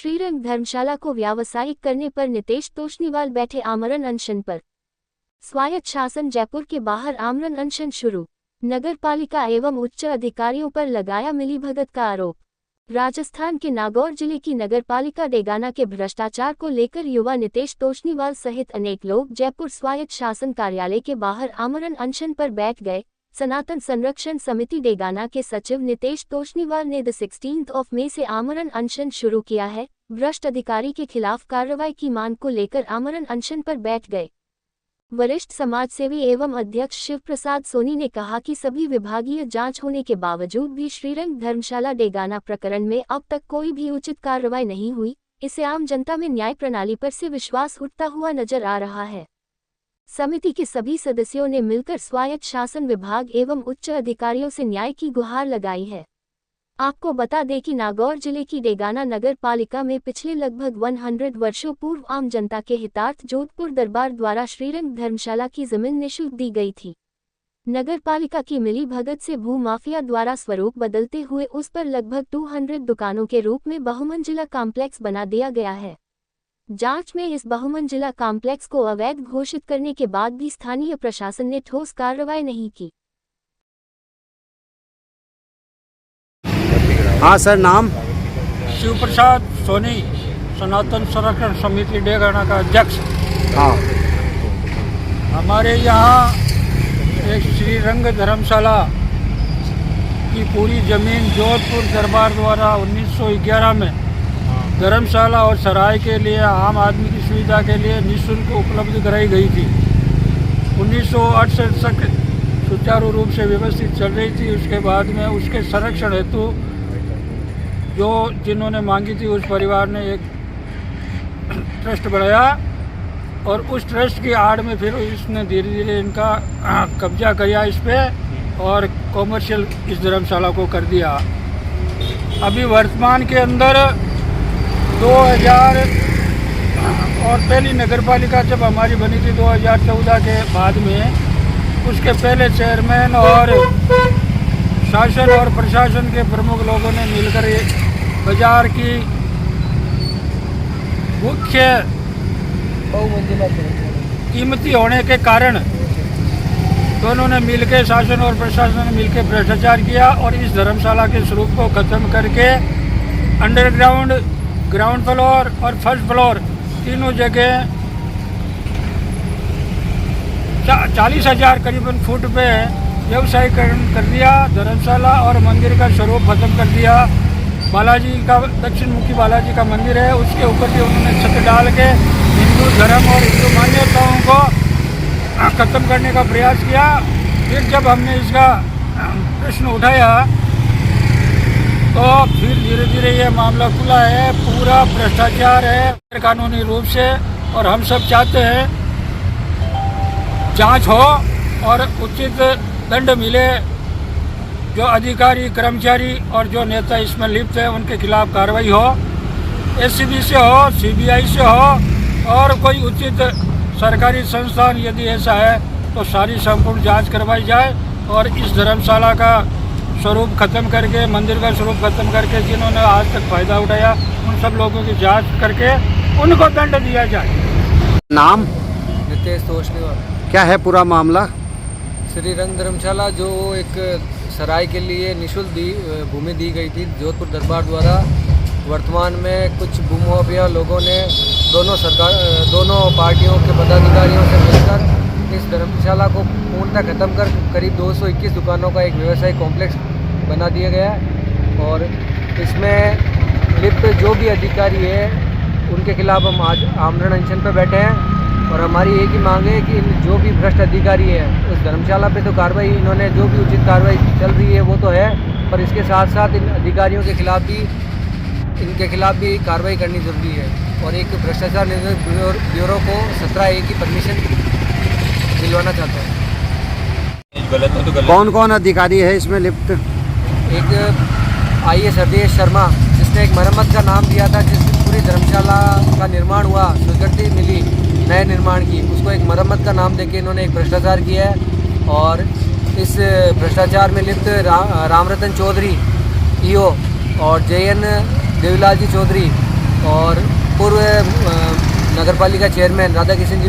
श्रीरंग धर्मशाला को व्यावसायिक करने पर नितेश तोष्णीवाल बैठे आमरण अनशन पर। स्वायत्त शासन जयपुर के बाहर आमरण अनशन शुरू। नगर पालिका एवं उच्च अधिकारियों पर लगाया मिलीभगत का आरोप। राजस्थान के नागौर जिले की नगर पालिका डेगाना के भ्रष्टाचार को लेकर युवा नितेश तोष्णीवाल सहित अनेक लोग जयपुर स्वायत्त शासन कार्यालय के बाहर आमरण अनशन पर बैठ गए। सनातन संरक्षण समिति डेगाना के सचिव नितेश तोष्णीवाल ने 16 मई से आमरण अनशन शुरू किया है। भ्रष्ट अधिकारी के खिलाफ कार्रवाई की मांग को लेकर आमरण अनशन पर बैठ गए। वरिष्ठ समाजसेवी एवं अध्यक्ष शिव प्रसाद सोनी ने कहा कि सभी विभागीय जांच होने के बावजूद भी श्रीरंग धर्मशाला डेगाना प्रकरण में अब तक कोई भी उचित कार्रवाई नहीं हुई। इससे आम जनता में न्याय प्रणाली पर से विश्वास उठता हुआ नजर आ रहा है। समिति के सभी सदस्यों ने मिलकर स्वायत्त शासन विभाग एवं उच्च अधिकारियों से न्याय की गुहार लगाई है। आपको बता दें कि नागौर जिले की डेगाना नगर पालिका में पिछले लगभग 100 वर्षों पूर्व आम जनता के हितार्थ जोधपुर दरबार द्वारा श्रीरंग धर्मशाला की जमीन निःशुल्क दी गई थी। नगर पालिका की मिली भगत से भू माफिया द्वारा स्वरूप बदलते हुए उस पर लगभग 200 दुकानों के रूप में बहुमंजिला कॉम्प्लेक्स बना दिया गया है। जांच में इस बहुमंजिला कॉम्प्लेक्स को अवैध घोषित करने के बाद भी स्थानीय प्रशासन ने ठोस कार्रवाई नहीं की। हाँ सर, नाम? शिव प्रसाद सोनी, सनातन संरक्षण समिति डेगाना का अध्यक्ष। हाँ, हमारे यहाँ एक श्रीरंग धर्मशाला की पूरी जमीन जोधपुर दरबार द्वारा 1911 में धर्मशाला और सराय के लिए आम आदमी की सुविधा के लिए निःशुल्क उपलब्ध कराई गई थी। 1968 तक सुचारू रूप से व्यवस्थित चल रही थी। उसके बाद में उसके संरक्षण हेतु जो जिन्होंने मांगी थी उस परिवार ने एक ट्रस्ट बनाया और उस ट्रस्ट की आड़ में फिर इसने धीरे धीरे इनका कब्जा किया इस पे और कॉमर्शियल इस धर्मशाला को कर दिया। अभी वर्तमान के अंदर 2000 और पहली नगरपालिका जब हमारी बनी थी 2014 के बाद में, उसके पहले चेयरमैन और शासन और प्रशासन के प्रमुख लोगों ने मिलकर बाजार की मुख्य कीमती होने के कारण दोनों ने मिलकर, शासन और प्रशासन ने मिलकर भ्रष्टाचार किया और इस धर्मशाला के स्वरूप को खत्म करके अंडरग्राउंड, ग्राउंड फ्लोर और फर्स्ट फ्लोर तीनों जगह 40,000 करीबन फुट पे व्यवसायीकरण कर दिया। धर्मशाला और मंदिर का स्वरूप खत्म कर दिया। बालाजी का, दक्षिण मुखी बालाजी का मंदिर है, उसके ऊपर भी उन्होंने छत डाल के हिंदू धर्म और हिंदू मान्यताओं को खत्म करने का प्रयास किया। फिर जब हमने इसका प्रश्न उठाया तो फिर धीरे धीरे ये मामला खुला है। पूरा भ्रष्टाचार है कानूनी रूप से और हम सब चाहते हैं जांच हो और उचित दंड मिले। जो अधिकारी, कर्मचारी और जो नेता इसमें लिप्त है उनके खिलाफ कार्रवाई हो, एसीबी से हो, सीबीआई से हो और कोई उचित सरकारी संस्थान यदि ऐसा है तो सारी संपूर्ण जांच करवाई जाए और इस धर्मशाला का स्वरूप खत्म करके, मंदिर का स्वरूप खत्म करके जिन्होंने आज तक फायदा उठाया उन सब लोगों की जांच करके उनको दंड दिया जाए। नाम? नितेश तोष्णीवाल। क्या है पूरा मामला? श्रीरंग धर्मशाला जो एक सराय के लिए निःशुल्क भूमि दी गई थी जोधपुर दरबार द्वारा, वर्तमान में कुछ भूमाफिया लोगों ने दोनों पार्टियों के पदाधिकारियों से मिलकर इस धर्मशाला को पूर्णतः खत्म कर करीब 221 दुकानों का एक व्यवसायिक कॉम्प्लेक्स बना दिया गया है और इसमें लिप्त जो भी अधिकारी है उनके खिलाफ हम आज आमरण अनशन पर बैठे हैं और हमारी एक ही मांग है कि जो भी भ्रष्ट अधिकारी है उस धर्मशाला पे तो कार्रवाई, इन्होंने जो भी उचित कार्रवाई चल रही है वो तो है, पर इसके साथ साथ इन अधिकारियों के खिलाफ भी, इनके खिलाफ भी कार्रवाई करनी जरूरी है और एक भ्रष्टाचार निरोधक ब्यूरो को 17A की परमिशन दिलवाना चाहता है। कौन कौन अधिकारी है इसमें लिप्त? एक IAS हरदेश शर्मा, जिसने एक मरम्मत का नाम दिया था, जिससे पूरी धर्मशाला का निर्माण हुआ, स्वीकृति मिली नए निर्माण की, उसको एक मरम्मत का नाम देके इन्होंने एक भ्रष्टाचार किया है और इस भ्रष्टाचार में लिप्त रामरतन चौधरी EO और JN देवीलाल जी चौधरी और पूर्व नगर पालिका चेयरमैन राधा किशन जी